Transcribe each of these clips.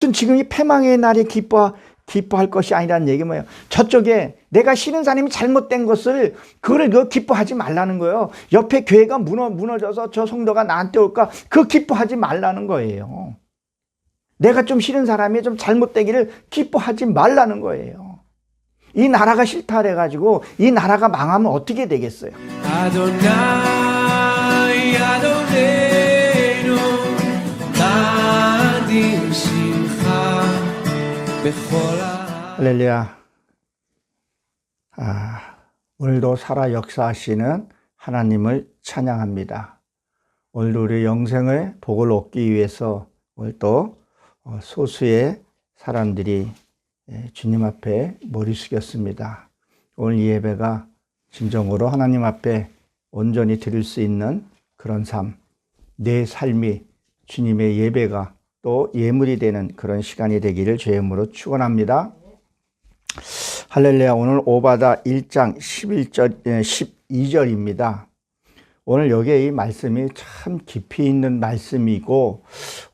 그것은 지금 이 패망의 날에 기뻐할 것이 아니라는 얘기 뭐예요? 저쪽에 내가 싫은 사람이 잘못된 것을 그거를 기뻐하지 말라는 거예요. 옆에 교회가 무너져서 저 성도가 나한테 올까? 그거 기뻐하지 말라는 거예요. 내가 좀 싫은 사람이 좀 잘못되기를 기뻐하지 말라는 거예요. 이 나라가 싫다 그래가지고 이 나라가 망하면 어떻게 되겠어요? 아도나이 아도네이노 나디 심하 베홀라. 할렐루야. 오늘도 살아 역사하시는 하나님을 찬양합니다. 오늘도 우리 영생의 복을 얻기 위해서 오늘 또 소수의 사람들이 주님 앞에 머리 숙였습니다. 오늘 이 예배가 진정으로 하나님 앞에 온전히 드릴 수 있는 그런 삶, 내 삶이 주님의 예배가 또 예물이 되는 그런 시간이 되기를 주의 이름으로 축원합니다. 할렐루야. 오늘 오바다 1장 12절입니다. 오늘 여기에 이 말씀이 참 깊이 있는 말씀이고,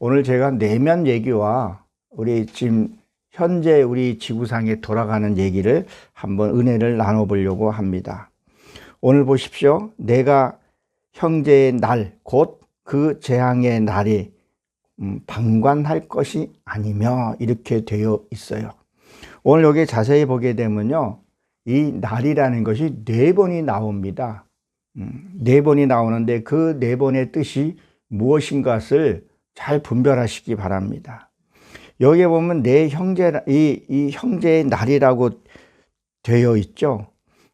오늘 제가 내면 얘기와 우리 지금 현재 우리 지구상에 돌아가는 얘기를 한번 은혜를 나눠보려고 합니다. 오늘 보십시오. 내가 형제의 날, 곧 그 재앙의 날이 방관할 것이 아니며 이렇게 되어 있어요. 오늘 여기 자세히 보게 되면요, 이 날이라는 것이 4번이 나옵니다. 4번이 나오는데 그 4번의 뜻이 무엇인가를 잘 분별하시기 바랍니다. 여기에 보면 내 형제, 이 형제의 날이라고 되어 있죠.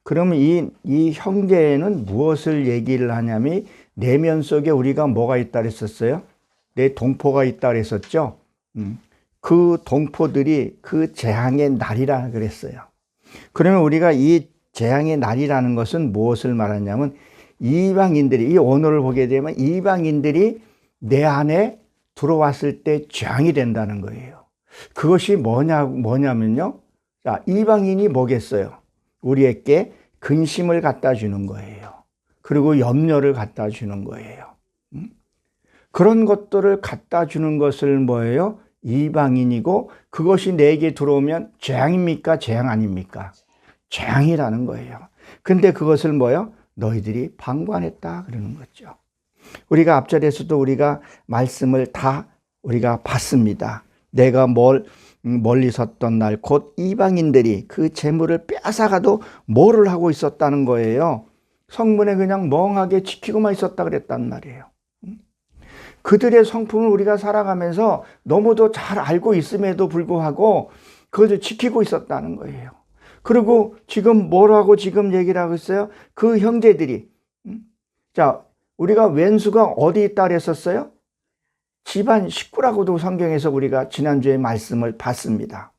그러면 이 형제는 무엇을 얘기를 하냐면, 내면 속에 우리가 뭐가 있다 그랬었어요? 내 동포가 있다 그랬었죠. 그 동포들이 그 재앙의 날이라 그랬어요. 그러면 우리가 이 재앙의 날이라는 것은 무엇을 말하냐면, 이방인들이, 이 언어를 보게 되면 이방인들이 내 안에 들어왔을 때 재앙이 된다는 거예요. 그것이 뭐냐면요. 자, 이방인이 뭐겠어요? 우리에게 근심을 갖다 주는 거예요. 그리고 염려를 갖다 주는 거예요. 그런 것들을 갖다 주는 것을 뭐예요? 이방인이고, 그것이 내게 들어오면 재앙입니까? 재앙 아닙니까? 재앙이라는 거예요. 근데 그것을 뭐예요? 너희들이 방관했다 그러는 거죠. 우리가 앞절에서도 우리가 말씀을 다 우리가 봤습니다. 내가 멀리 섰던 날 곧 이방인들이 그 재물을 빼앗아가도 뭐를 하고 있었다는 거예요? 성문에 그냥 멍하게 지키고만 있었다 그랬단 말이에요. 그들의 성품을 우리가 살아가면서 너무도 잘 알고 있음에도 불구하고 그것을 지키고 있었다는 거예요. 그리고 지금 뭐라고 지금 얘기를 하고 있어요? 그 형제들이, 자, 우리가 왼수가 어디 있다 그랬었어요? 집안 식구라고도 성경에서 우리가 지난주에 말씀을 봤습니다.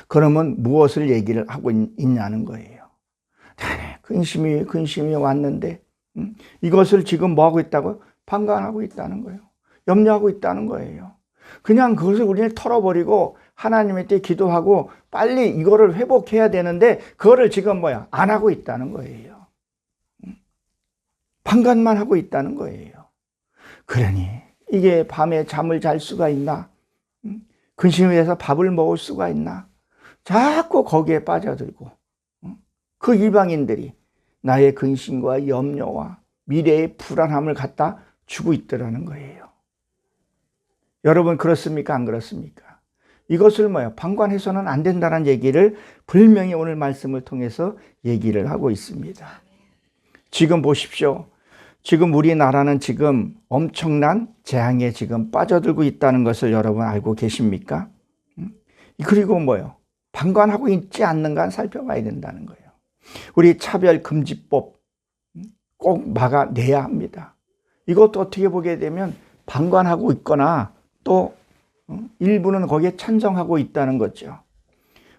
그러면 무엇을 얘기를 하고 있냐는 거예요. 근심이 왔는데 이것을 지금 뭐하고 있다고요? 방관하고 있다는 거예요. 염려하고 있다는 거예요. 그냥 그것을 우리는 털어버리고 하나님한테 기도하고 빨리 이거를 회복해야 되는데 그거를 지금 안 하고 있다는 거예요. 방관만 하고 있다는 거예요. 그러니 이게 밤에 잠을 잘 수가 있나? 근심을 해서 밥을 먹을 수가 있나? 자꾸 거기에 빠져들고 그 이방인들이 나의 근심과 염려와 미래의 불안함을 갖다 주고 있더라는 거예요. 여러분 그렇습니까? 안 그렇습니까? 이것을 방관해서는 안 된다는 얘기를 분명히 오늘 말씀을 통해서 얘기를 하고 있습니다. 지금 보십시오. 지금 우리나라는 지금 엄청난 재앙에 지금 빠져들고 있다는 것을 여러분 알고 계십니까? 그리고 방관하고 있지 않는가 살펴봐야 된다는 거예요. 우리 차별금지법 꼭 막아내야 합니다. 이것도 어떻게 보게 되면 방관하고 있거나 또 일부는 거기에 찬성하고 있다는 거죠.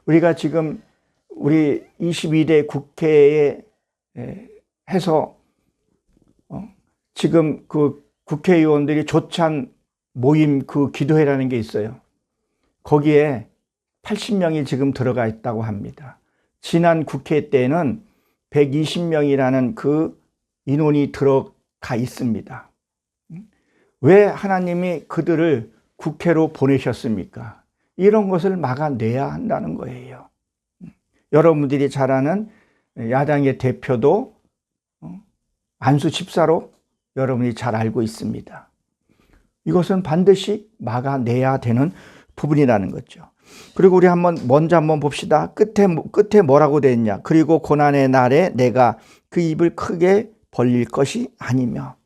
우리가 지금 우리 22대 국회에 해서 지금 그 국회의원들이 조찬 모임 그 기도회라는 게 있어요. 거기에 80명이 지금 들어가 있다고 합니다. 지난 국회 때는 120명이라는 그 인원이 들어가 있습니다. 왜 하나님이 그들을 국회로 보내셨습니까? 이런 것을 막아내야 한다는 거예요. 여러분들이 잘 아는 야당의 대표도 안수 집사로 여러분이 잘 알고 있습니다. 이것은 반드시 막아내야 되는 부분이라는 거죠. 그리고 우리 먼저 한번 봅시다. 끝에 뭐라고 되어 있냐. 그리고 고난의 날에 내가 그 입을 크게 벌릴 것이 아니며.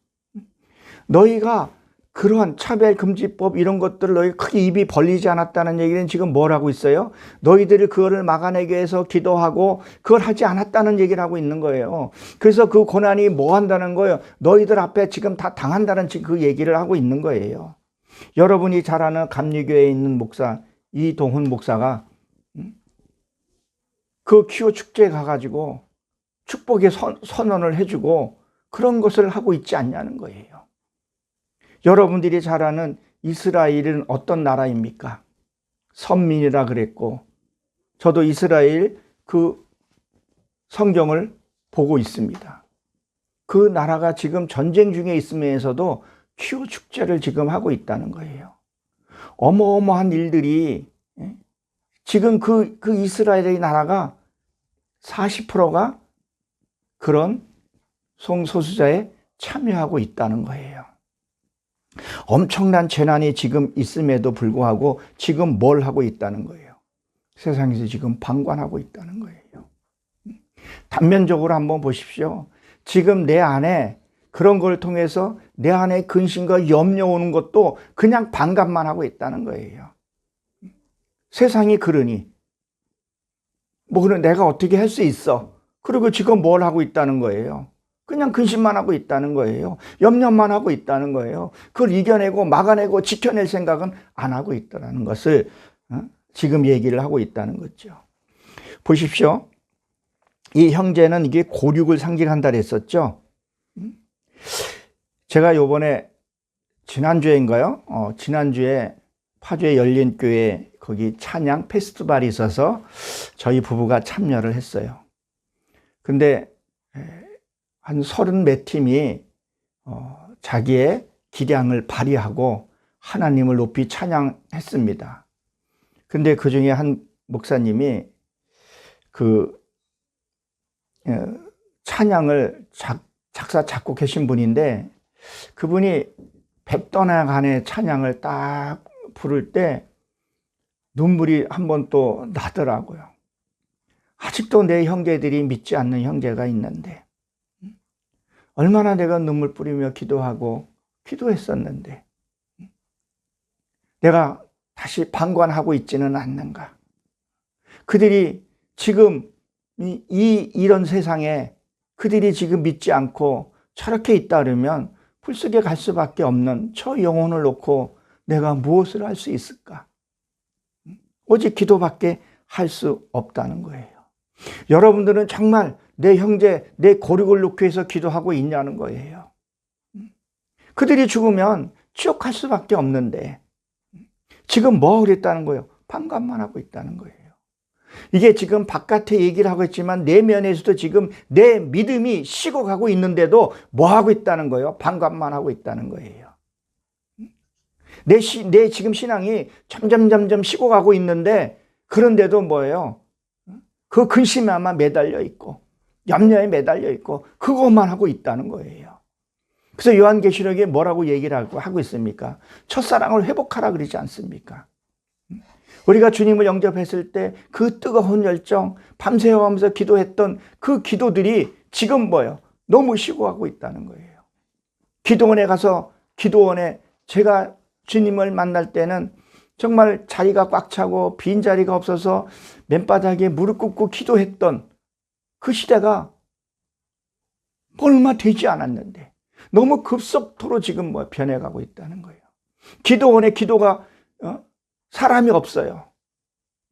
너희가 그러한 차별금지법 이런 것들을 너희 크게 입이 벌리지 않았다는 얘기는 지금 뭘 하고 있어요? 너희들이 그거를 막아내기 위해서 기도하고 그걸 하지 않았다는 얘기를 하고 있는 거예요. 그래서 그 고난이 뭐 한다는 거예요? 너희들 앞에 지금 다 당한다는 지금 그 얘기를 하고 있는 거예요. 여러분이 잘 아는 감리교회에 있는 목사 이동훈 목사가 그 퀴오 축제에 가가지고 축복의 선언을 해주고 그런 것을 하고 있지 않냐는 거예요. 여러분들이 잘 아는 이스라엘은 어떤 나라입니까? 선민이라 그랬고, 저도 이스라엘 그 성경을 보고 있습니다. 그 나라가 지금 전쟁 중에 있으면서도 퀴오 축제를 지금 하고 있다는 거예요. 어마어마한 일들이 지금 그 이스라엘의 나라가 40%가 그런 성소수자에 참여하고 있다는 거예요. 엄청난 재난이 지금 있음에도 불구하고 지금 뭘 하고 있다는 거예요? 세상에서 지금 방관하고 있다는 거예요. 단면적으로 한번 보십시오. 지금 내 안에 그런 걸 통해서 내 안에 근심과 염려 오는 것도 그냥 반감만 하고 있다는 거예요. 세상이 그러니 그럼 내가 어떻게 할 수 있어? 그리고 지금 뭘 하고 있다는 거예요? 그냥 근심만 하고 있다는 거예요. 염려만 하고 있다는 거예요. 그걸 이겨내고 막아내고 지켜낼 생각은 안 하고 있다는 것을 지금 얘기를 하고 있다는 거죠. 보십시오. 이 형제는 이게 고륙을 상징한다 그랬었죠. 제가 요번에 지난주에인가요? 지난주에 파주에 열린 교회 거기 찬양 페스티벌이 있어서 저희 부부가 참여를 했어요. 근데 한 30몇 팀이 자기의 기량을 발휘하고 하나님을 높이 찬양했습니다. 근데 그 중에 한 목사님이 그 찬양을 작사 작곡하신 분인데 그분이 백도나간의 찬양을 딱 부를 때 눈물이 한 번 또 나더라고요. 아직도 내 형제들이 믿지 않는 형제가 있는데 얼마나 내가 눈물 뿌리며 기도하고 기도했었는데 내가 다시 방관하고 있지는 않는가. 그들이 지금 이런 세상에 그들이 지금 믿지 않고 저렇게 있다 그러면 불속에 갈 수밖에 없는 저 영혼을 놓고 내가 무엇을 할 수 있을까? 오직 기도밖에 할 수 없다는 거예요. 여러분들은 정말 내 형제, 내 고륙을 놓기 위해서 기도하고 있냐는 거예요. 그들이 죽으면 지옥 갈 수밖에 없는데 지금 뭐 그랬다는 거예요? 방관만 하고 있다는 거예요. 이게 지금 바깥에 얘기를 하고 있지만 내면에서도 지금 내 믿음이 식어가고 있는데도 뭐 하고 있다는 거예요? 방관만 하고 있다는 거예요. 내 지금 신앙이 점점 식어가고 있는데 그런데도 뭐예요? 그 근심에 아마 매달려 있고 염려에 매달려 있고 그것만 하고 있다는 거예요. 그래서 요한계시록에 뭐라고 얘기를 하고 있습니까? 첫사랑을 회복하라 그러지 않습니까? 우리가 주님을 영접했을 때 그 뜨거운 열정 밤새워가면서 기도했던 그 기도들이 지금 뭐예요? 너무 식어가고 있다는 거예요. 기도원에 가서 기도원에 제가 주님을 만날 때는 정말 자리가 꽉 차고 빈자리가 없어서 맨바닥에 무릎 꿇고 기도했던 그 시대가 얼마 되지 않았는데 너무 급속도로 지금 변해가고 있다는 거예요. 기도원에 기도가 사람이 없어요.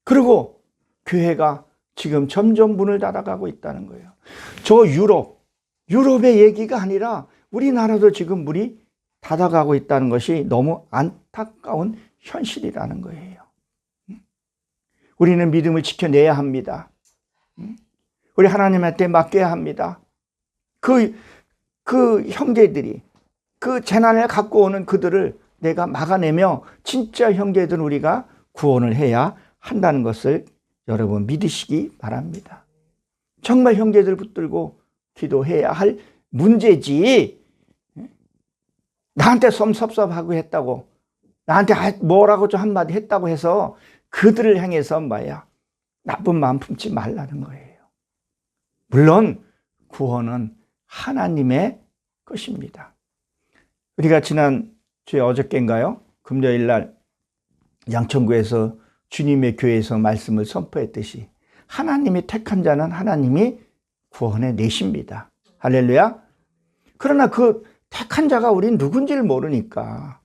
그리고 교회가 지금 점점 문을 닫아가고 있다는 거예요. 저 유럽의 얘기가 아니라 우리나라도 지금 문이 닫아가고 있다는 것이 너무 안타까운 현실이라는 거예요. 우리는 믿음을 지켜내야 합니다. 우리 하나님한테 맡겨야 합니다. 그 형제들이 그 재난을 갖고 오는 그들을 내가 막아내며 진짜 형제들 우리가 구원을 해야 한다는 것을 여러분 믿으시기 바랍니다. 정말 형제들 붙들고 기도해야 할 문제지, 나한테 섭섭하고 했다고, 나한테 뭐라고 좀 한마디 했다고 해서 그들을 향해서 뭐야 나쁜 마음 품지 말라는 거예요. 물론 구원은 하나님의 것입니다. 우리가 지난주에 어저께인가요? 금요일 날 양천구에서 주님의 교회에서 말씀을 선포했듯이 하나님이 택한 자는 하나님이 구원해 내십니다. 할렐루야. 그러나 그 택한 자가 우린 누군지를 모르니까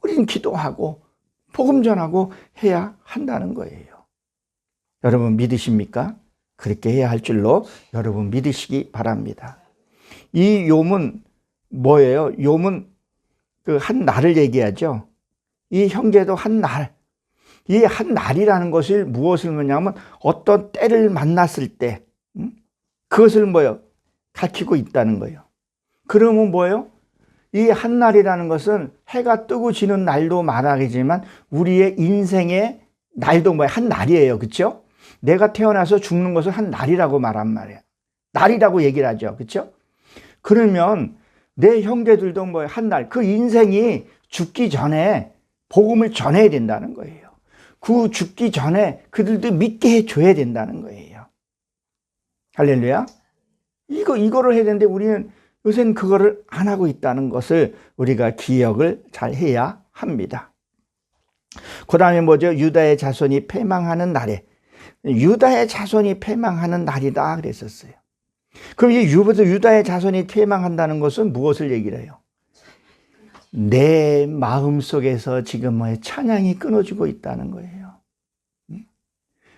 우리는 기도하고 복음 전하고 해야 한다는 거예요. 여러분 믿으십니까? 그렇게 해야 할 줄로 여러분 믿으시기 바랍니다. 이 욥은 뭐예요? 욥은 그 한 날을 얘기하죠. 이 형제도 한 날, 이 한 날이라는 것을 무엇을 뭐냐면 어떤 때를 만났을 때 그것을 뭐예요? 가리키고 있다는 거예요. 그러면 뭐예요? 이 한 날이라는 것은 해가 뜨고 지는 날도 말하겠지만 우리의 인생의 날도 뭐예요? 한 날이에요. 그렇죠? 내가 태어나서 죽는 것을 한 날이라고 말한 말이에요. 날이라고 얘기를 하죠. 그렇죠? 그러면 내 형제들도 뭐예요? 한 날, 그 인생이 죽기 전에 복음을 전해야 된다는 거예요. 그 죽기 전에 그들도 믿게 해줘야 된다는 거예요. 할렐루야. 이거를 해야 되는데 우리는 요새는 그거를 안 하고 있다는 것을 우리가 기억을 잘 해야 합니다. 그 다음에 뭐죠? 유다의 자손이 패망하는 날에, 유다의 자손이 패망하는 날이다 그랬었어요. 그럼 이 유다의 자손이 패망한다는 것은 무엇을 얘기를 해요? 내 마음속에서 지금 뭐에 찬양이 끊어지고 있다는 거예요.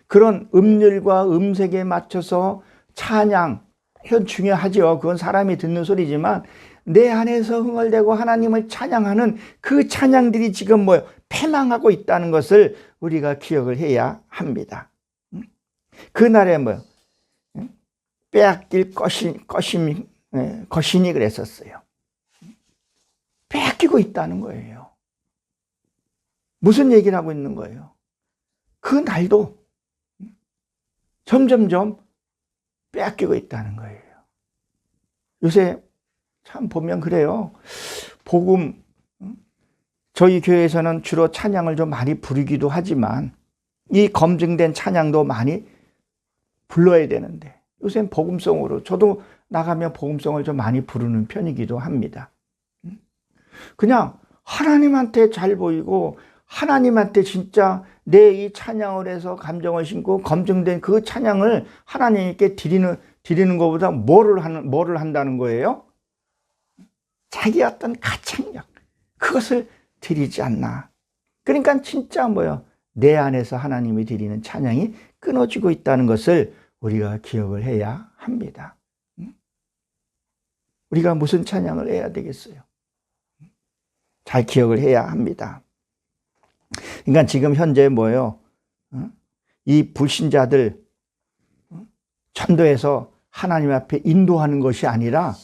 그런 음률과 음색에 맞춰서 찬양, 이건 중요하죠. 그건 사람이 듣는 소리지만 내 안에서 흥얼대고 하나님을 찬양하는 그 찬양들이 지금 뭐예요? 패망하고 있다는 것을 우리가 기억을 해야 합니다. 그날에 뭐예요? 빼앗길 것이니 그랬었어요. 빼앗기고 있다는 거예요. 무슨 얘기를 하고 있는 거예요? 그 날도 점점점 빼앗기고 있다는 거예요. 요새 참 보면 그래요. 복음, 저희 교회에서는 주로 찬양을 좀 많이 부르기도 하지만 이 검증된 찬양도 많이 불러야 되는데 요새는 복음송으로, 저도 나가면 복음송을 좀 많이 부르는 편이기도 합니다. 그냥 하나님한테 잘 보이고 하나님한테 진짜 내 이 찬양을 해서 감정을 심고 검증된 그 찬양을 하나님께 드리는 것보다 뭐를 한다는 거예요? 자기 어떤 가창력, 그것을 드리지 않나. 그러니까 진짜 뭐예요? 내 안에서 하나님이 드리는 찬양이 끊어지고 있다는 것을 우리가 기억을 해야 합니다. 우리가 무슨 찬양을 해야 되겠어요? 잘 기억을 해야 합니다. 그러니까 지금 현재 뭐예요? 이 불신자들 전도해서 하나님 앞에 인도하는 것이 아니라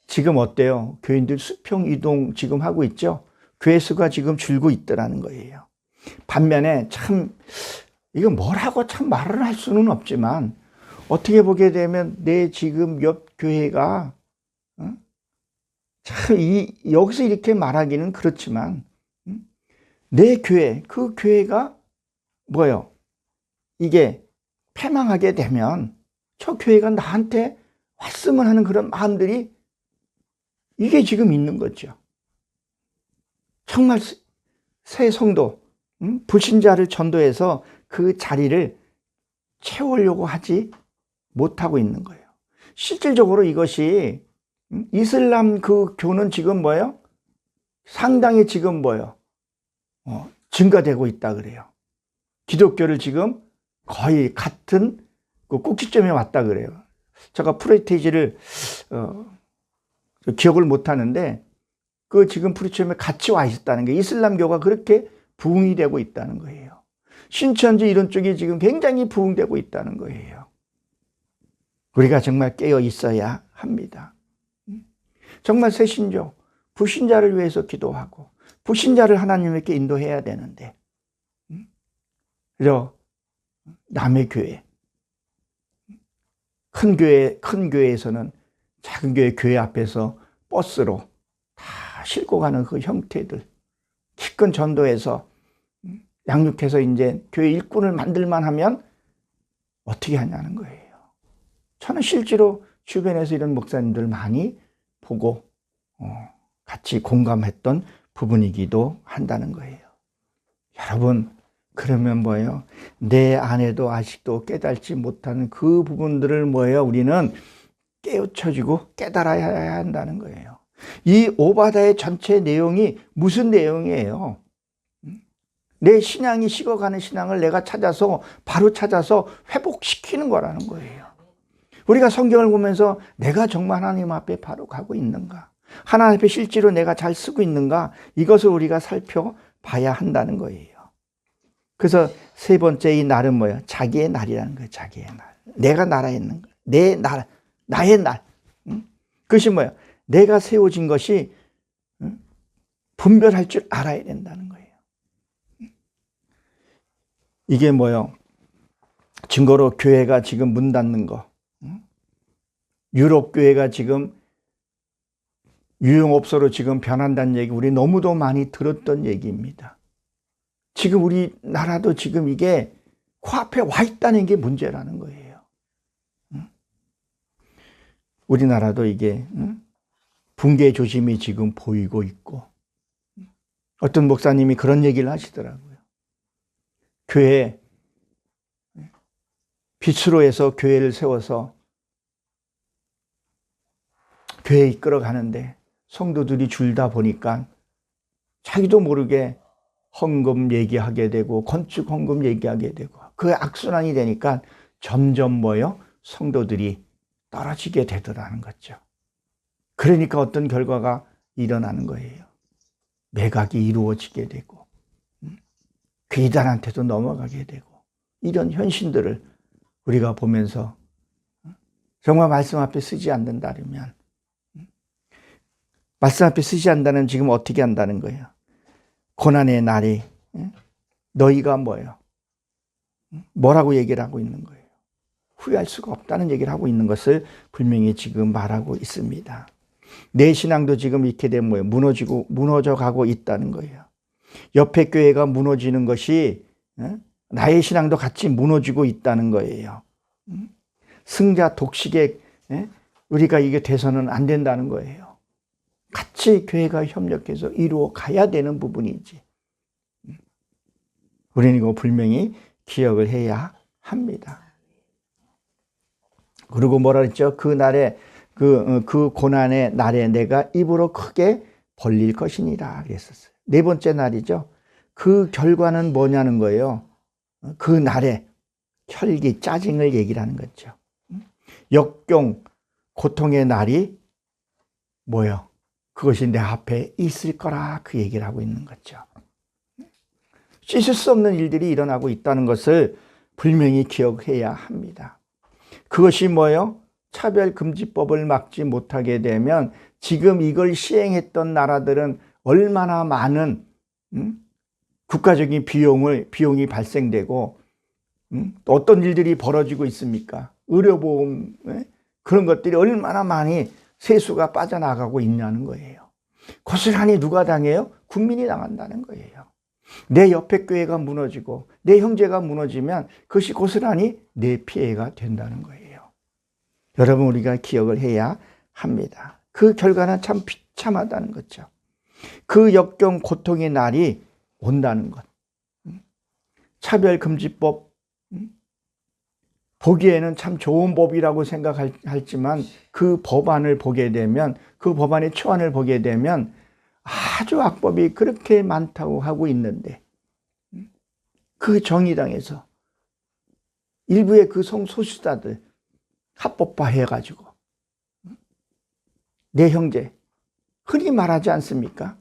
지금 어때요? 교인들 수평 이동 지금 하고 있죠? 교회 수가 지금 줄고 있더라는 거예요. 반면에 참 이거 뭐라고 참 말을 할 수는 없지만 어떻게 보게 되면 내 지금 옆 교회가 참 여기서 이렇게 말하기는 그렇지만 내 교회, 그 교회가 뭐예요? 이게 패망하게 되면 저 교회가 나한테 왔으면 하는 그런 마음들이 이게 지금 있는 거죠. 정말 새 성도, 불신자를 전도해서 그 자리를 채우려고 하지 못하고 있는 거예요. 실질적으로 이것이 이슬람 그 교는 지금 뭐예요? 상당히 지금 뭐예요? 증가되고 있다 그래요. 기독교를 지금 거의 같은 그 꼭지점에 왔다 그래요. 제가 프레티지를 기억을 못 하는데 그 지금 프리점에 같이 와 있었다는 게 이슬람교가 그렇게 부흥이 되고 있다는 거예요. 신천지 이런 쪽이 지금 굉장히 부흥되고 있다는 거예요. 우리가 정말 깨어 있어야 합니다. 정말 새신조, 불신자를 위해서 기도하고 불신자를 하나님께 인도해야 되는데, 그죠? 남의 교회, 큰 교회에서는 작은 교회 앞에서 버스로 다 싣고 가는 그 형태들, 기껏 전도해서 양육해서 이제 교회 일꾼을 만들만 하면 어떻게 하냐는 거예요. 저는 실제로 주변에서 이런 목사님들 많이 보고 같이 공감했던 부분이기도 한다는 거예요. 여러분, 그러면 뭐예요? 내 안에도 아직도 깨닫지 못하는 그 부분들을 뭐예요? 우리는 깨우쳐주고 깨달아야 한다는 거예요. 이 오바다의 전체 내용이 무슨 내용이에요? 내 신앙이 식어가는 신앙을 내가 바로 찾아서 회복시키는 거라는 거예요. 우리가 성경을 보면서 내가 정말 하나님 앞에 바로 가고 있는가? 하나님 앞에 실제로 내가 잘 쓰고 있는가? 이것을 우리가 살펴봐야 한다는 거예요. 그래서 세 번째 이 날은 뭐예요? 자기의 날이라는 거예요. 자기의 날. 내가 나라에 있는 거. 내 날, 나의 날. 그것이 뭐예요? 내가 세워진 것이 분별할 줄 알아야 된다는 거예요. 이게 뭐예요? 증거로 교회가 지금 문 닫는 거. 유럽 교회가 지금 유흥업소로 지금 변한다는 얘기 우리 너무도 많이 들었던 얘기입니다. 지금 우리나라도 지금 이게 코앞에 와 있다는 게 문제라는 거예요. 우리나라도 이게 붕괴 조짐이 지금 보이고 있고, 어떤 목사님이 그런 얘기를 하시더라고요. 교회 빛으로 해서 교회를 세워서 교회 이끌어 가는데 성도들이 줄다 보니까 자기도 모르게 헌금 얘기하게 되고 건축 헌금 얘기하게 되고 그 악순환이 되니까 점점 뭐요? 성도들이 떨어지게 되더라는 거죠. 그러니까 어떤 결과가 일어나는 거예요. 매각이 이루어지게 되고 괴이단한테도 넘어가게 되고, 이런 현실들을 우리가 보면서 정말 말씀 앞에 쓰지 않는다면, 말씀 앞에 쓰지 않는다면 지금 어떻게 한다는 거예요? 고난의 날이 너희가 뭐예요? 뭐라고 얘기를 하고 있는 거예요? 후회할 수가 없다는 얘기를 하고 있는 것을 분명히 지금 말하고 있습니다. 내 신앙도 지금 이렇게 되면 뭐예요? 무너져 가고 있다는 거예요. 옆에 교회가 무너지는 것이 나의 신앙도 같이 무너지고 있다는 거예요. 승자 독식에 우리가 이게 돼서는 안 된다는 거예요. 같이 교회가 협력해서 이루어 가야 되는 부분이지. 우리는 이거 분명히 기억을 해야 합니다. 그리고 뭐라 그랬죠? 그 날에 그 고난의 날에 내가 입으로 크게 벌릴 것이니라 그랬었어요. 네 번째 날이죠. 그 결과는 뭐냐는 거예요. 그 날에 혈기, 짜증을 얘기를 하는 거죠. 역경, 고통의 날이 뭐예요? 그것이 내 앞에 있을 거라 그 얘기를 하고 있는 거죠. 씻을 수 없는 일들이 일어나고 있다는 것을 분명히 기억해야 합니다. 그것이 뭐예요? 차별금지법을 막지 못하게 되면 지금 이걸 시행했던 나라들은 얼마나 많은 국가적인 비용이 발생되고 또 어떤 일들이 벌어지고 있습니까? 의료보험 그런 것들이 얼마나 많이 세수가 빠져나가고 있냐는 거예요. 고스란히 누가 당해요? 국민이 당한다는 거예요. 내 옆에 교회가 무너지고 내 형제가 무너지면 그것이 고스란히 내 피해가 된다는 거예요. 여러분, 우리가 기억을 해야 합니다. 그 결과는 참 비참하다는 거죠. 그 역경 고통의 날이 온다는 것. 차별금지법 보기에는 참 좋은 법이라고 생각할지만 그 법안을 보게 되면, 그 법안의 초안을 보게 되면 아주 악법이 그렇게 많다고 하고 있는데 그 정의당에서 일부의 그 성소수자들 합법화 해가지고 내 형제, 흔히 말하지 않습니까?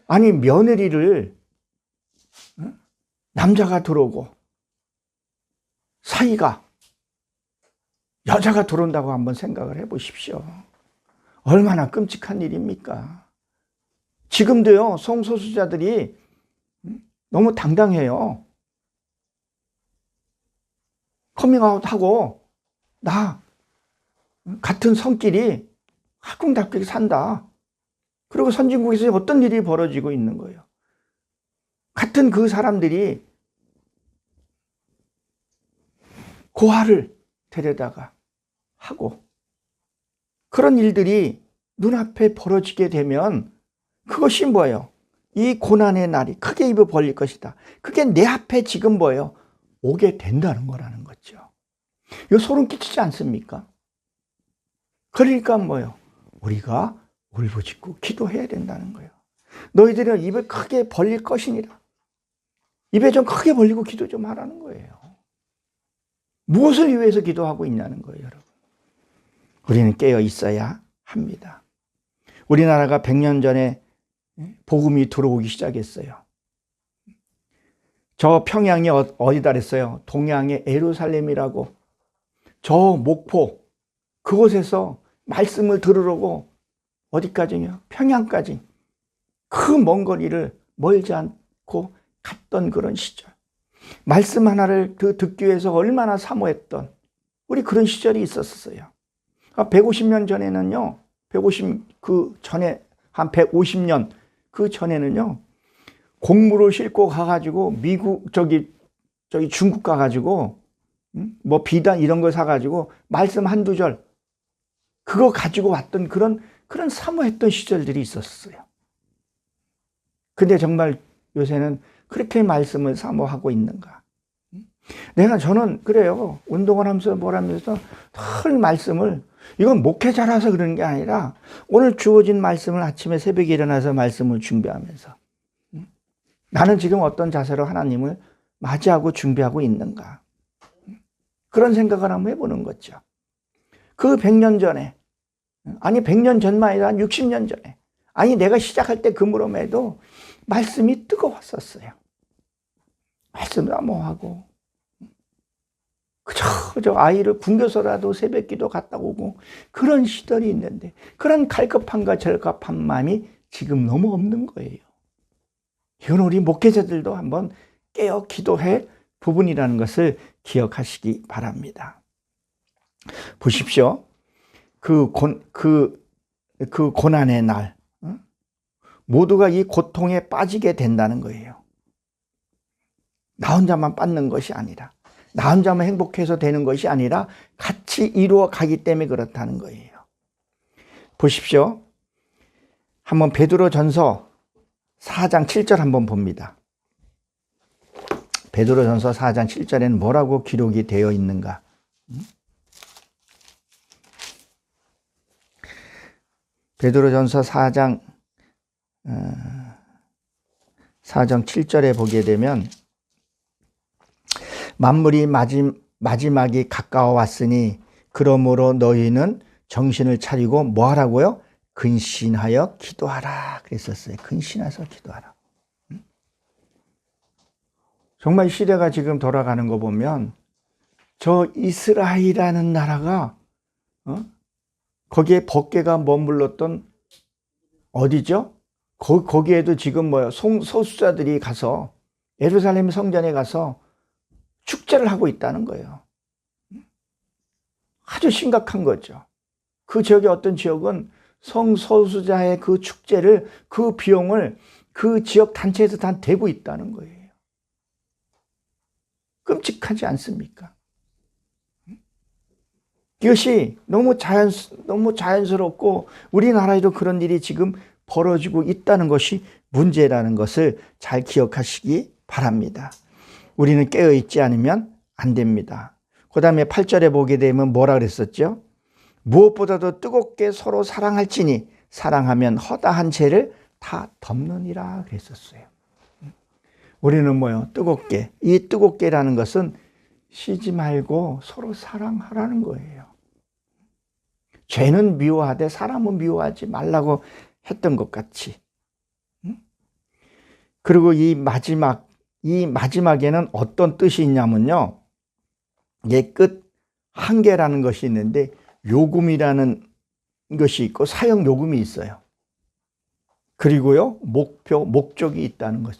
아니, 며느리를 남자가 들어오고 사이가 여자가 들어온다고 한번 생각을 해보십시오. 얼마나 끔찍한 일입니까? 지금도요, 성소수자들이 너무 당당해요. 커밍아웃하고 나 같은 성끼리 알콩달콩 산다. 그리고 선진국에서 어떤 일이 벌어지고 있는 거예요. 같은 그 사람들이 고아를 데려다가 하고 그런 일들이 눈앞에 벌어지게 되면 그것이 뭐예요? 이 고난의 날이 크게 입을 벌릴 것이다. 그게 내 앞에 지금 뭐예요? 오게 된다는 거라는 거죠. 이거 소름 끼치지 않습니까? 그러니까 뭐예요? 우리가 울부짖고 기도해야 된다는 거예요. 너희들은 입을 크게 벌릴 것이니라. 입에 좀 크게 벌리고 기도 좀 하라는 거예요. 무엇을 위해서 기도하고 있냐는 거예요, 여러분. 우리는 깨어 있어야 합니다. 우리나라가 100년 전에 복음이 들어오기 시작했어요. 저 평양이 어디다 그랬어요? 동양의 예루살렘이라고. 저 목포 그곳에서 말씀을 들으려고 어디까지요? 평양까지 그 먼 거리를 멀지 않고 갔던 그런 시절. 말씀 하나를 듣기 위해서 얼마나 사모했던 우리 그런 시절이 있었어요. 150년 전에는요. 150 그 전에 한 150년 그 전에는요. 곡물을 싣고 가가지고 미국 저기 중국 가가지고 뭐 비단 이런 거 사가지고 말씀 한두 절 그거 가지고 왔던 그런 사모했던 시절들이 있었어요. 근데 정말 요새는 그렇게 말씀을 사모하고 있는가? 저는 그래요. 운동을 하면서 뭘 하면서 늘 말씀을 이건 목회자라서 그러는 게 아니라 오늘 주어진 말씀을 아침에 새벽에 일어나서 말씀을 준비하면서 나는 지금 어떤 자세로 하나님을 맞이하고 준비하고 있는가? 그런 생각을 한번 해보는 거죠. 그 100년 전에 아니 100년 전만 아니라 한 60년 전에 아니 내가 시작할 때 그 무렵에도 말씀이 뜨거웠었어요. 말씀 사모하고 그저 아이를 굶겨서라도 새벽기도 갔다 오고 그런 시절이 있는데 그런 갈급함과 절갑한 마음이 지금 너무 없는 거예요. 이건 우리 목회자들도 한번 깨어 기도할 부분이라는 것을 기억하시기 바랍니다. 보십시오. 그 고난의 날 모두가 이 고통에 빠지게 된다는 거예요. 나 혼자만 빠는 것이 아니라 나 혼자만 행복해서 되는 것이 아니라 같이 이루어 가기 때문에 그렇다는 거예요. 보십시오. 한번 베드로전서 4장 7절 한번 봅니다. 베드로전서 4장 7절에는 뭐라고 기록이 되어 있는가? 베드로전서 4장 7절에 보게 되면 만물이 마지막이 가까워 왔으니 그러므로 너희는 정신을 차리고 뭐 하라고요? 근신하여 기도하라 그랬었어요. 근신해서 기도하라. 정말 시대가 지금 돌아가는 거 보면 저 이스라엘이라는 나라가 거기에 법궤가 머물렀던 어디죠? 거기에도 지금 소수자들이 가서 예루살렘 성전에 가서 축제를 하고 있다는 거예요. 아주 심각한 거죠. 그 지역의 어떤 지역은 성소수자의 그 축제를 그 비용을 그 지역 단체에서 다 대고 있다는 거예요. 끔찍하지 않습니까? 이것이 너무 자연스럽고 우리나라에도 그런 일이 지금 벌어지고 있다는 것이 문제라는 것을 잘 기억하시기 바랍니다. 우리는 깨어있지 않으면 안 됩니다. 그 다음에 8절에 보게 되면 뭐라 그랬었죠? 무엇보다도 뜨겁게 서로 사랑할지니 사랑하면 허다한 죄를 다 덮느니라 그랬었어요. 우리는 뭐요? 뜨겁게. 이 뜨겁게라는 것은 쉬지 말고 서로 사랑하라는 거예요. 죄는 미워하되 사람은 미워하지 말라고 했던 것 같이. 그리고 이 마지막에는 어떤 뜻이 있냐면요. 이 끝 한계라는 것이 있는데 요금이라는 것이 있고 사형 요금이 있어요. 그리고요, 목적이 있다는 것.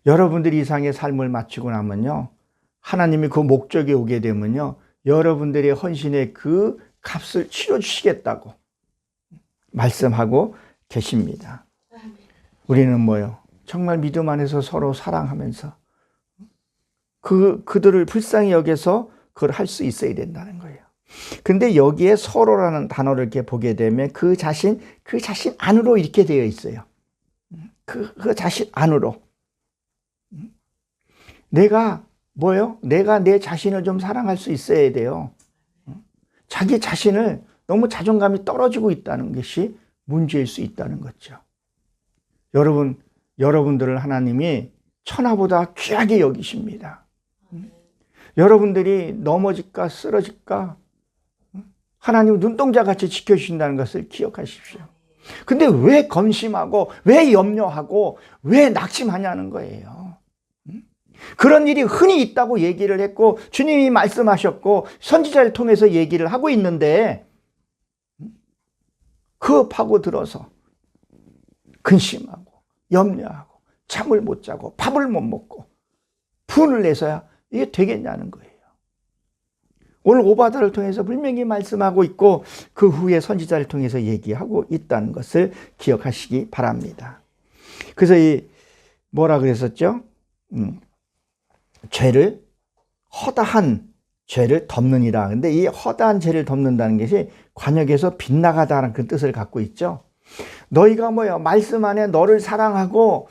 여러분들이 이상의 삶을 마치고 나면요, 하나님이 그 목적에 오게 되면요, 여러분들의 헌신의 그 값을 치러주시겠다고 말씀하고 계십니다. 우리는 뭐요? 정말 믿음 안에서 서로 사랑하면서 그들을 불쌍히 여겨서 그걸 할 수 있어야 된다는 거예요. 근데 여기에 서로라는 단어를 이렇게 보게 되면 그 자신 안으로 이렇게 되어 있어요. 그 자신 안으로. 내가 뭐요? 내가 내 자신을 좀 사랑할 수 있어야 돼요. 자기 자신을 너무 떨어지고 있다는 것이 문제일 수 있다는 거죠. 여러분들을 하나님이 천하보다 귀하게 여기십니다. 여러분들이 넘어질까 쓰러질까 하나님은 눈동자같이 지켜주신다는 것을 기억하십시오. 근데 왜 검심하고 왜 염려하고 왜 낙심하냐는 거예요. 그런 일이 흔히 있다고 얘기를 했고 주님이 말씀하셨고 선지자를 통해서 얘기를 하고 있는데 그 파고들어서 근심하고 염려하고 잠을 못 자고 밥을 못 먹고 분을 내서야 이게 되겠냐는 거예요. 오늘 오바다를 통해서 분명히 말씀하고 있고 그 후에 선지자를 통해서 얘기하고 있다는 것을 기억하시기 바랍니다. 그래서 뭐라 그랬었죠? 허다한 죄를 덮느니라. 근데 이 허다한 죄를 덮는다는 것이 관역에서 빗나가다라는 그 뜻을 갖고 있죠. 너희가 말씀 안에 너를 사랑하고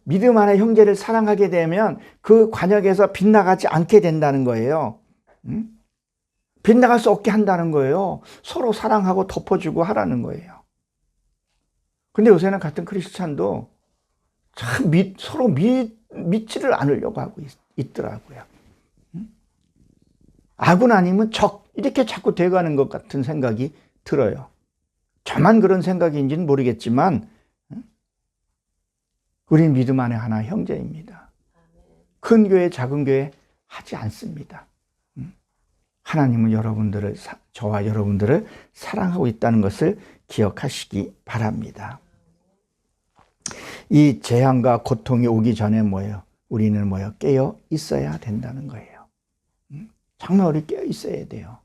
믿음 안에 형제를 사랑하게 되면 그 관역에서 빗나가지 않게 된다는 거예요. 빗나갈 수 없게 한다는 거예요. 서로 사랑하고 덮어주고 하라는 거예요. 근데 요새는 같은 크리스찬도 참 서로 믿지를 않으려고 하고 있더라고요. 아군 아니면 적 이렇게 자꾸 돼가는 것 같은 생각이 들어요. 저만 그런 생각인지는 모르겠지만 우린 믿음 안에 하나 형제입니다. 큰 교회 작은 교회 하지 않습니다. 하나님은 저와 여러분들을 사랑하고 있다는 것을 기억하시기 바랍니다. 이 재앙과 고통이 오기 전에 우리는 깨어 있어야 된다는 거예요. 정말 우리 깨어 있어야 돼요.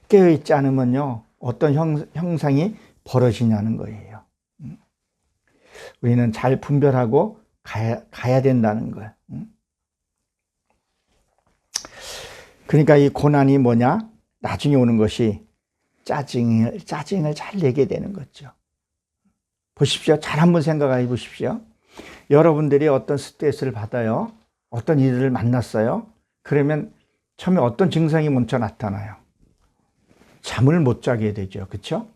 깨어 있지 않으면요, 어떤 형상이 벌어지냐는 거예요. 우리는 잘 분별하고 가야 된다는 거예요. 그러니까 이 고난이 뭐냐? 나중에 오는 것이 짜증을 잘 내게 되는 거죠. 보십시오. 잘 한번 생각해 보십시오. 여러분들이 어떤 스트레스를 받아요. 어떤 일을 만났어요. 그러면 처음에 어떤 증상이 먼저 나타나요. 잠을 못 자게 되죠. 그렇죠?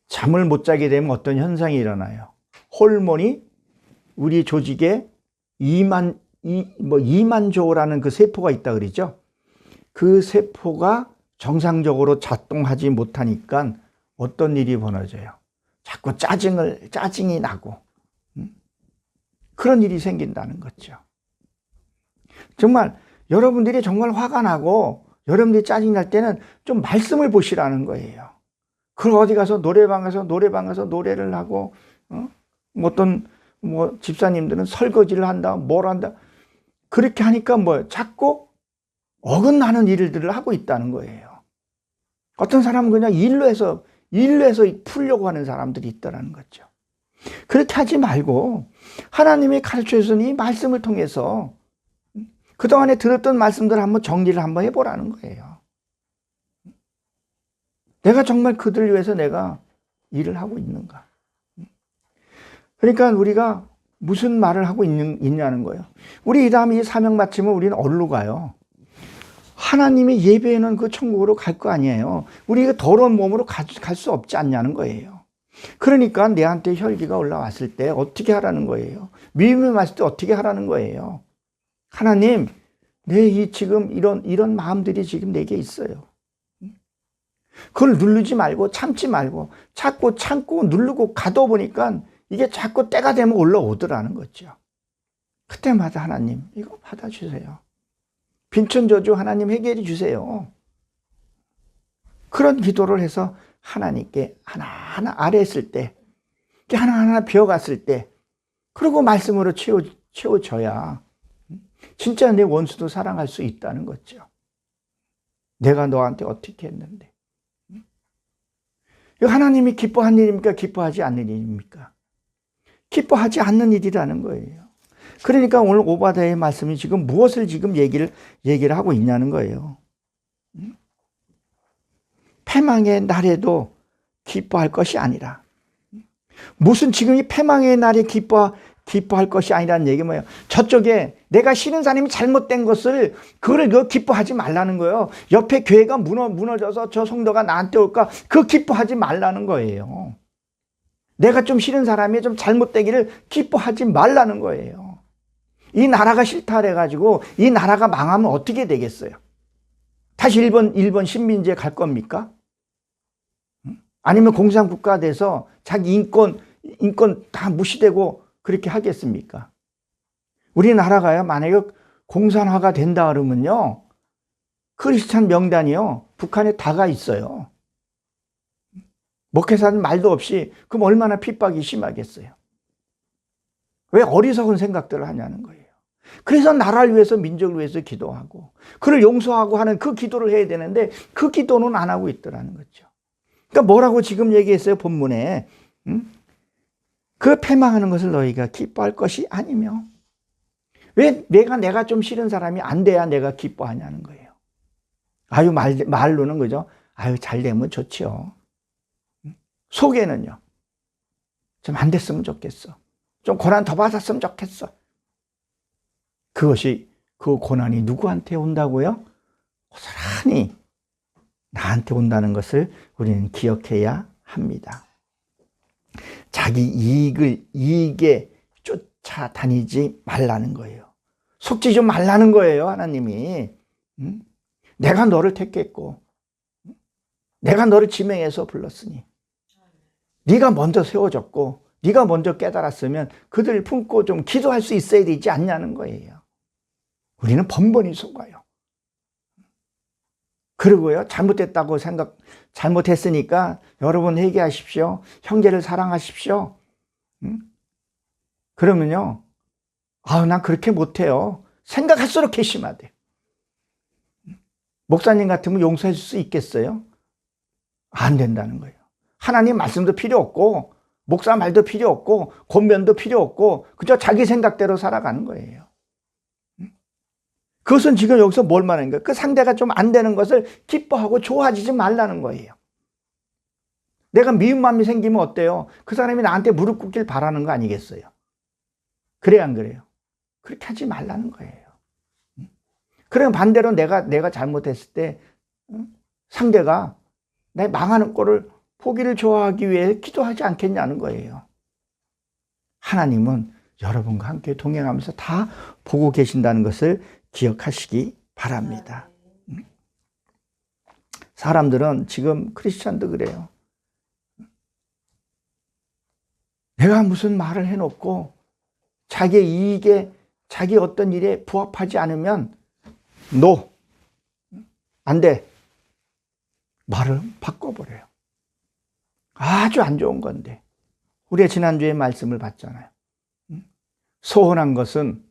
잠을 못 자게 되면 어떤 현상이 일어나요. 호르몬이 우리 조직에 이만조라는 그 세포가 있다 그러죠. 그 세포가 정상적으로 작동하지 못하니까 어떤 일이 벌어져요. 자꾸 짜증이 나고 그런 일이 생긴다는 거죠. 정말 여러분들이 정말 화가 나고 여러분들이 짜증 날 때는 좀 말씀을 보시라는 거예요. 그걸 어디 가서 노래방 가서 노래를 하고 어떤 집사님들은 설거지를 한다, 뭘 한다. 그렇게 하니까 자꾸 어긋나는 일들을 하고 있다는 거예요. 어떤 사람은 그냥 일로 해서 풀려고 하는 사람들이 있다는 거죠. 그렇게 하지 말고 하나님이 가르쳐 주신 이 말씀을 통해서 그동안에 들었던 말씀들을 한번 정리를 한번 해보라는 거예요. 내가 정말 그들 위해서 내가 일을 하고 있는가? 그러니까 우리가 무슨 말을 하고 있냐는 거예요. 우리 이 다음에 이 사명 마치면 우리는 어디로 가요? 하나님이 예배하는 그 천국으로 갈 거 아니에요. 우리가 더러운 몸으로 갈 수 없지 않냐는 거예요. 그러니까 내한테 혈기가 올라왔을 때 어떻게 하라는 거예요? 미움이 왔을 때 어떻게 하라는 거예요? 하나님, 지금 이런 마음들이 지금 내게 있어요. 그걸 누르지 말고 참지 말고 자꾸 참고 누르고 가둬보니까 이게 자꾸 때가 되면 올라오더라는 거죠. 그때마다 하나님 이거 받아주세요. 빈천저주 하나님 해결해 주세요. 그런 기도를 해서 하나님께 하나하나 아뢰었을 때, 하나하나 비워갔을 때, 그리고 말씀으로 채워져야 진짜 내 원수도 사랑할 수 있다는 거죠. 내가 너한테 어떻게 했는데. 이거 하나님이 기뻐한 일입니까? 기뻐하지 않는 일입니까? 기뻐하지 않는 일이라는 거예요. 그러니까 오늘 오바댜의 말씀이 지금 무엇을 지금 얘기를 하고 있냐는 거예요. 패망의 날에도 기뻐할 것이 아니라. 무슨 지금 이 패망의 날에 기뻐할 것이 아니라는 얘기 뭐예요? 저쪽에 내가 싫은 사람이 잘못된 것을 그거를 기뻐하지 말라는 거예요. 옆에 교회가 무너져서 저 성도가 나한테 올까? 그거 기뻐하지 말라는 거예요. 내가 좀 싫은 사람이 좀 잘못되기를 기뻐하지 말라는 거예요. 이 나라가 싫다 그래가지고 이 나라가 망하면 어떻게 되겠어요? 다시 일본 식민지에 갈 겁니까? 아니면 공산국가 돼서 자기 인권 다 무시되고 그렇게 하겠습니까? 우리나라가요, 만약에 공산화가 된다 그러면요, 크리스찬 명단이요, 북한에 다가 있어요. 목회사는 말도 없이, 그럼 얼마나 핍박이 심하겠어요? 왜 어리석은 생각들을 하냐는 거예요. 그래서 나라를 위해서, 민족을 위해서 기도하고, 그를 용서하고 하는 그 기도를 해야 되는데, 그 기도는 안 하고 있더라는 거죠. 그러니까 뭐라고 지금 얘기했어요, 본문에? 그 패망하는 것을 너희가 기뻐할 것이 아니며, 왜 내가 좀 싫은 사람이 안 돼야 내가 기뻐하냐는 거예요. 아유, 말로는 그죠? 아유, 잘 되면 좋지요. 속에는요, 좀 안 됐으면 좋겠어. 좀 고난 더 받았으면 좋겠어. 그 고난이 누구한테 온다고요? 고스란히 나한테 온다는 것을 우리는 기억해야 합니다. 자기 이익에 쫓아다니지 말라는 거예요. 속지 좀 말라는 거예요, 하나님이. 내가 너를 택했고, 내가 너를 지명해서 불렀으니, 네가 먼저 세워졌고, 네가 먼저 깨달았으면 그들 품고 좀 기도할 수 있어야 되지 않냐는 거예요. 우리는 번번이 속아요. 그리고요, 잘못했으니까 여러분 회개하십시오. 형제를 사랑하십시오. 그러면요, 난 그렇게 못해요. 생각할수록 괘씸하대. 목사님 같으면 용서해 줄 수 있겠어요? 안 된다는 거예요. 하나님 말씀도 필요 없고, 목사 말도 필요 없고, 권면도 필요 없고, 그저 자기 생각대로 살아가는 거예요. 그것은 지금 여기서 뭘 말하는 거예요? 그 상대가 좀 안 되는 것을 기뻐하고 좋아하지 말라는 거예요. 내가 미운 마음이 생기면 어때요? 그 사람이 나한테 무릎 꿇길 바라는 거 아니겠어요? 그래요, 안 그래요? 그렇게 하지 말라는 거예요. 그럼 반대로 내가 잘못했을 때 상대가 내 망하는 꼴을 보기를 좋아하기 위해 기도하지 않겠냐는 거예요. 하나님은 여러분과 함께 동행하면서 다 보고 계신다는 것을 기억하시기 바랍니다. 사람들은 지금 크리스찬도 그래요. 내가 무슨 말을 해놓고 자기 이익에, 자기 어떤 일에 부합하지 않으면 안 돼. 말을 바꿔버려요. 아주 안 좋은 건데. 우리가 지난주에 말씀을 봤잖아요. 소원한 것은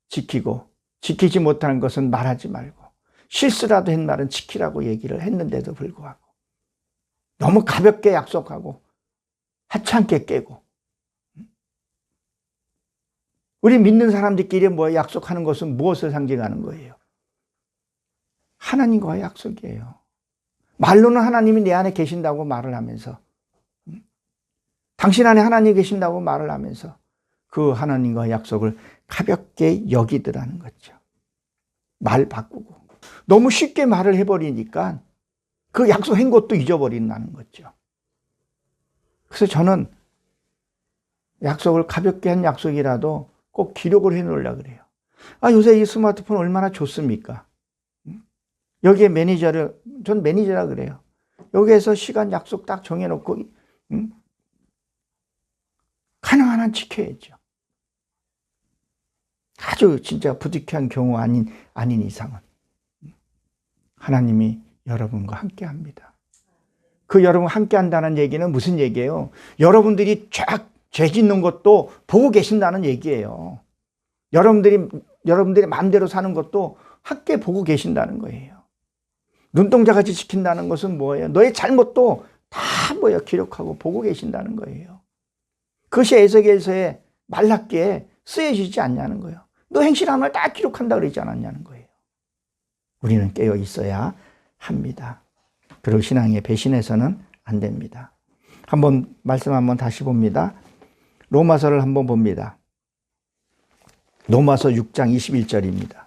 지키고, 지키지 못하는 것은 말하지 말고, 실수라도 한 말은 지키라고 얘기를 했는데도 불구하고 너무 가볍게 약속하고 하찮게 깨고. 우리 믿는 사람들끼리 약속하는 것은 무엇을 상징하는 거예요? 하나님과의 약속이에요. 말로는 하나님이 내 안에 계신다고 말을 하면서, 당신 안에 하나님이 계신다고 말을 하면서 그 하나님과의 약속을 가볍게 여기더라는 거죠. 말 바꾸고. 너무 쉽게 말을 해버리니까 그 약속한 것도 잊어버린다는 거죠. 그래서 저는 약속을 가볍게 한 약속이라도 꼭 기록을 해놓으려고 그래요. 요새 이 스마트폰 얼마나 좋습니까? 여기에 전 매니저라 그래요. 여기에서 시간 약속 딱 정해놓고, 가능한 한 지켜야죠. 아주 진짜 부득이한 경우 아닌 이상은. 하나님이 여러분과 함께 합니다. 그 여러분 함께 한다는 얘기는 무슨 얘기예요? 여러분들이 죄 짓는 것도 보고 계신다는 얘기예요. 여러분들이 마음대로 사는 것도 함께 보고 계신다는 거예요. 눈동자같이 지킨다는 것은 뭐예요? 너의 잘못도 다 기록하고 보고 계신다는 거예요. 그것이 에스겔서의 말랍게 쓰여지지 않냐는 거예요. 너 행실한 걸 다 기록한다 그러지 않았냐는 거예요. 우리는 깨어 있어야 합니다. 그리고 신앙의 배신해서는 안 됩니다. 말씀 한번 다시 봅니다. 로마서를 한번 봅니다. 로마서 6장 21절입니다.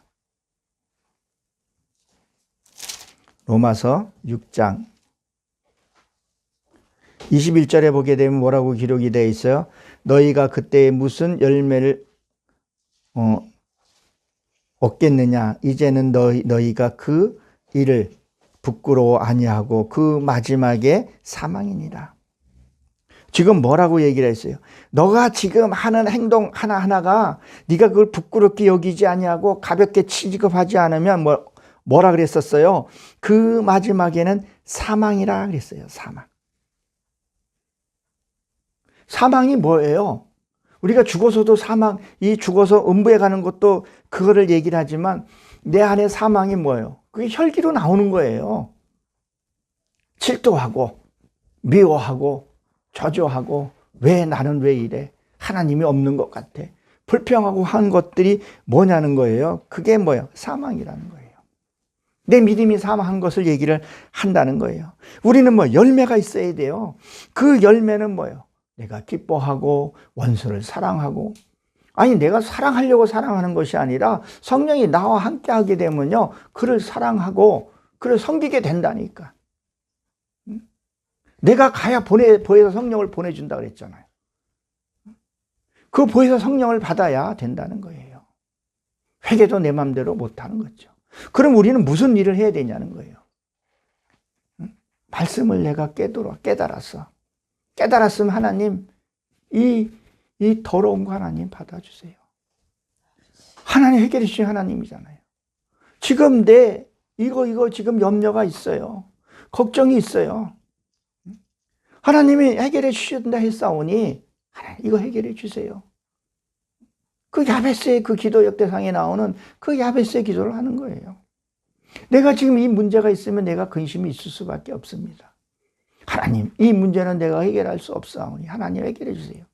로마서 6장 21절에 보게 되면 뭐라고 기록이 되어 있어요? 너희가 그때 무슨 열매를 얻겠느냐? 이제는 너희가 그 일을 부끄러워 아니하고 그 마지막에 사망이니라. 지금 뭐라고 얘기를 했어요? 너가 지금 하는 행동 하나하나가 네가 그걸 부끄럽게 여기지 아니하고 가볍게 취급하지 않으면 뭐라 그랬었어요? 그 마지막에는 사망이라 그랬어요. 사망이 뭐예요? 우리가 죽어서도 죽어서 음부에 가는 것도 그거를 얘기를 하지만 내 안에 사망이 뭐예요? 그게 혈기로 나오는 거예요. 질투하고 미워하고 저주하고 나는 왜 이래? 하나님이 없는 것 같아. 불평하고 한 것들이 뭐냐는 거예요. 그게 뭐예요? 사망이라는 거예요. 내 믿음이 사망한 것을 얘기를 한다는 거예요. 우리는 열매가 있어야 돼요. 그 열매는 뭐예요? 내가 기뻐하고 원수를 사랑하고, 아니 내가 사랑하려고 사랑하는 것이 아니라 성령이 나와 함께 하게 되면요 그를 사랑하고 그를 섬기게 된다니까. 내가 가야 보혜사 성령을 보내준다 그랬잖아요. 그 보혜사 성령을 받아야 된다는 거예요. 회개도 내 맘대로 못하는 거죠. 그럼 우리는 무슨 일을 해야 되냐는 거예요. 말씀을 내가 깨달았어. 깨달았으면 하나님 이 더러운 거 하나님 받아주세요. 하나님 해결해 주신 하나님이잖아요. 지금 이거 지금 염려가 있어요. 걱정이 있어요. 하나님이 해결해 주신다 했사오니 하나님 이거 해결해 주세요. 그 야베스의 그 기도 역대상에 나오는 그 야베스의 기도를 하는 거예요. 내가 지금 이 문제가 있으면 내가 근심이 있을 수밖에 없습니다. 하나님 이 문제는 내가 해결할 수 없사오니 하나님 해결해 주세요.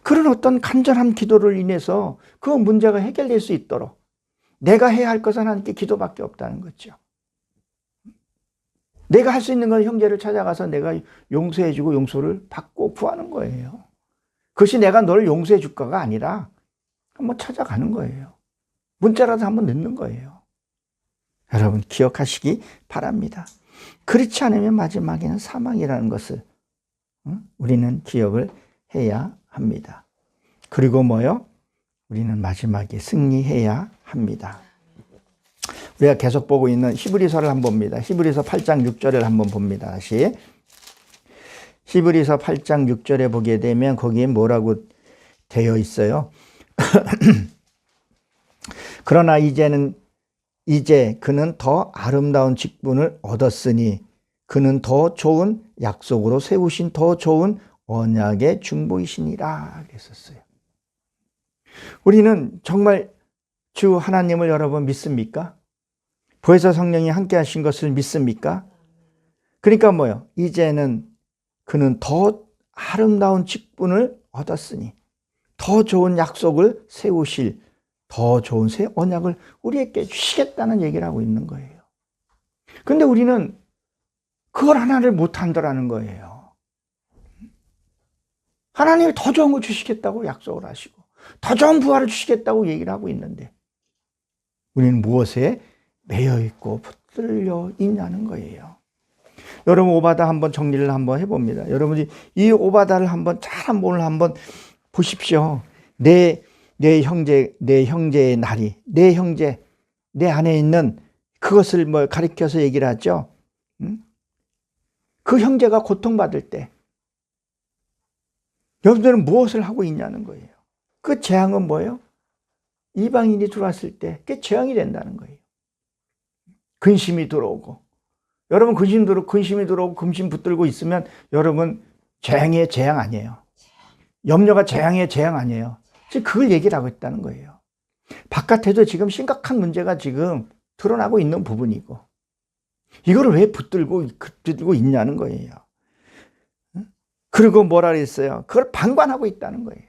그런 어떤 간절한 기도를 인해서 그 문제가 해결될 수 있도록 내가 해야 할 것은 하나님께 기도밖에 없다는 거죠. 내가 할 수 있는 건 형제를 찾아가서 내가 용서해주고 용서를 받고 구하는 거예요. 그것이 내가 너를 용서해 줄까가 아니라 한번 찾아가는 거예요. 문자라도 한번 넣는 거예요. 여러분 기억하시기 바랍니다. 그렇지 않으면 마지막에는 사망이라는 것을 우리는 기억을 해야 합니다. 그리고 우리는 마지막에 승리해야 합니다. 우리가 계속 보고 있는 히브리서를 한번 봅니다. 히브리서 8장 6절을 한번 봅니다. 다시 히브리서 8장 6절에 보게 되면 거기에 뭐라고 되어 있어요? 그러나 이제 그는 더 아름다운 직분을 얻었으니 그는 더 좋은 약속으로 세우신 더 좋은 언약의 중보이시니라 그랬었어요. 우리는 정말 주 하나님을 여러분 믿습니까? 보혜사 성령이 함께 하신 것을 믿습니까? 그러니까 이제는 그는 더 아름다운 직분을 얻었으니 더 좋은 약속을 세우실 더 좋은 새 언약을 우리에게 주시겠다는 얘기를 하고 있는 거예요. 그런데 우리는 그걸 하나를 못한다라는 거예요. 하나님이 더 좋은 거 주시겠다고 약속을 하시고 더 좋은 부활을 주시겠다고 얘기를 하고 있는데 우리는 무엇에 매여 있고 붙들려 있냐는 거예요. 여러분 오바다 한번 정리를 한번 해봅니다. 여러분이 이 오바다를 오늘 한번 보십시오. 내 형제의 날이, 내 형제, 내 안에 있는 그것을 가리켜서 얘기를 하죠. 그 형제가 고통받을 때 여러분들은 무엇을 하고 있냐는 거예요. 그 재앙은 뭐예요? 이방인이 들어왔을 때 그게 재앙이 된다는 거예요. 근심이 들어오고 여러분 근심이 들어오고 근심 붙들고 있으면 여러분 재앙의 재앙 아니에요. 염려가 재앙의 재앙 아니에요. 지금 그걸 얘기를 하고 있다는 거예요. 바깥에도 지금 심각한 문제가 지금 드러나고 있는 부분이고 이거를 왜 붙들고 있냐는 거예요. 그리고 뭐라 그랬어요? 그걸 방관하고 있다는 거예요.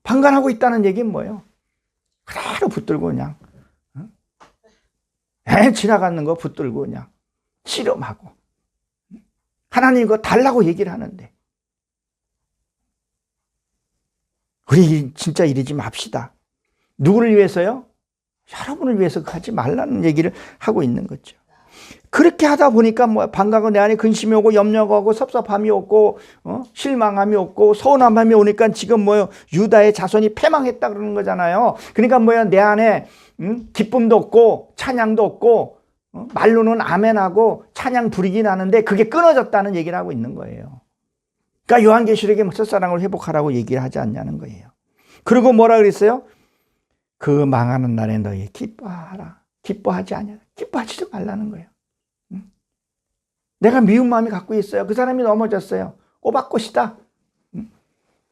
방관하고 있다는 얘기는 뭐예요? 그대로 붙들고 그냥 지나가는 거 붙들고 그냥 씨름하고 하나님 그거 달라고 얘기를 하는데 우리 진짜 이러지 맙시다. 누구를 위해서요? 여러분을 위해서 하지 말라는 얘기를 하고 있는 거죠. 그렇게 하다 보니까 뭐 방광은 내 안에 근심이 오고 염려가 오고 섭섭함이 오고 실망함이 오고 서운함이 오니까 지금 뭐요? 유다의 자손이 패망했다 그러는 거잖아요. 그러니까 뭐야? 내 안에 기쁨도 없고 찬양도 없고 말로는 아멘하고 찬양 불이긴 하는데 그게 끊어졌다는 얘기를 하고 있는 거예요. 그러니까 요한계시록에 첫사랑을 회복하라고 얘기를 하지 않냐는 거예요. 그리고 뭐라 그랬어요? 그 망하는 날에 너희 기뻐하라. 기뻐하지 않냐. 기뻐하지도 말라는 거예요. 내가 미운 마음이 갖고 있어요. 그 사람이 넘어졌어요. 꼬박꽃이다.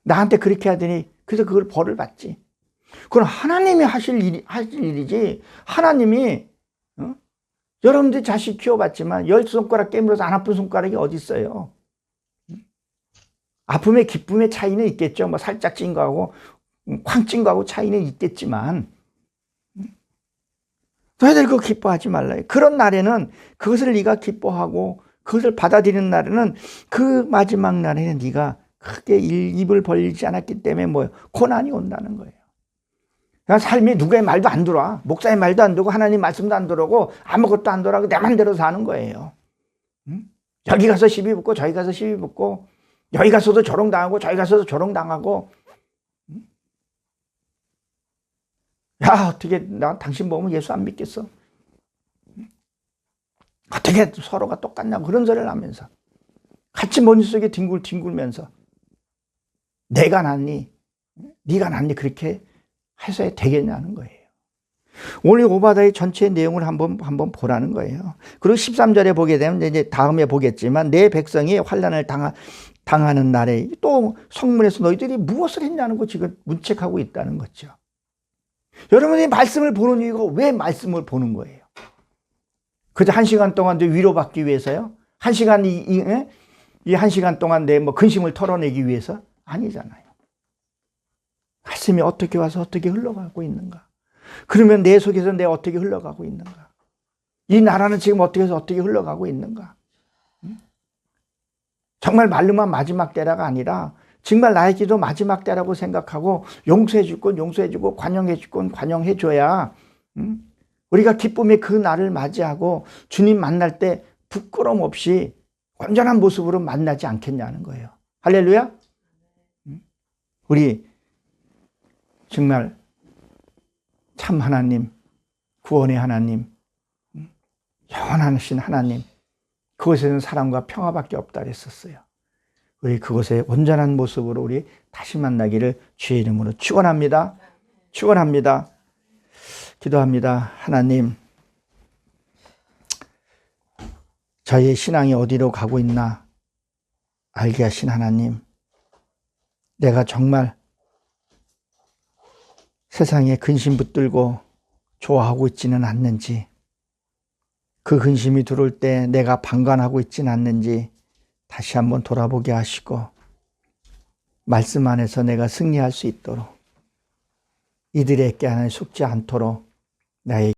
나한테 그렇게 하더니 그래서 그걸 벌을 받지. 그건 하나님이 하실 일이지. 하나님이 여러분들 자식 키워봤지만 10손가락 깨물어서 안 아픈 손가락이 어디 있어요. 아픔의 기쁨의 차이는 있겠죠. 뭐 살짝 찐 거하고 쾅 찐 거하고 차이는 있겠지만 너희들 그거 기뻐하지 말라. 그런 날에는 그것을 네가 기뻐하고 그것을 받아들이는 날에는 그 마지막 날에는 네가 크게 입을 벌리지 않았기 때문에 뭐예요? 고난이 온다는 거예요. 그러니까 삶이 누구의 말도 안 들어와. 목사의 말도 안 들고 하나님 말씀도 안 들어오고 아무것도 안 들어오고 내 맘대로 사는 거예요. 여기 가서 시비 붙고 저기 가서 시비 붙고 여기 가서도 조롱당하고 저기 가서도 조롱당하고 야 어떻게 나 당신 보면 예수 안 믿겠어? 어떻게 서로가 똑같냐고 그런 소리를 하면서 같이 먼지 속에 뒹굴면서 내가 낫니? 네가 낫니? 그렇게 해서 되겠냐는 거예요. 오늘 오바다의 전체 내용을 한번 보라는 거예요. 그리고 13절에 보게 되면 이제 다음에 보겠지만 내 백성이 환난을 당하는 날에 또 성문에서 너희들이 무엇을 했냐는 거 지금 문책하고 있다는 거죠. 여러분이 말씀을 보는 이유가 왜 말씀을 보는 거예요? 그저 1시간 동안 위로받기 위해서요? 1시간 이 1시간 동안 내 뭐 근심을 털어내기 위해서? 아니잖아요. 말씀이 어떻게 와서 어떻게 흘러가고 있는가? 그러면 내 속에서 내가 어떻게 흘러가고 있는가? 이 나라는 지금 어떻게 해서 어떻게 흘러가고 있는가? 정말 말로만 마지막 때라가 아니라 정말 나의 기도 마지막 때라고 생각하고 용서해 줄 건 용서해 주고 관용해 줄 건 관용해 줘야 우리가 기쁨의 그 날을 맞이하고 주님 만날 때 부끄러움 없이 온전한 모습으로 만나지 않겠냐는 거예요. 할렐루야. 우리 정말 참 하나님, 구원의 하나님, 영원하신 하나님, 그곳에는 사랑과 평화밖에 없다 그랬었어요. 우리 그곳에 온전한 모습으로 우리 다시 만나기를 주의 이름으로 축원합니다. 축원합니다. 기도합니다. 하나님, 저희의 신앙이 어디로 가고 있나 알게 하신 하나님, 내가 정말 세상에 근심 붙들고 좋아하고 있지는 않는지, 그 근심이 들어올 때 내가 방관하고 있지는 않는지 다시 한번 돌아보게 하시고 말씀 안에서 내가 승리할 수 있도록 이들의 깨안에 속지 않도록 나의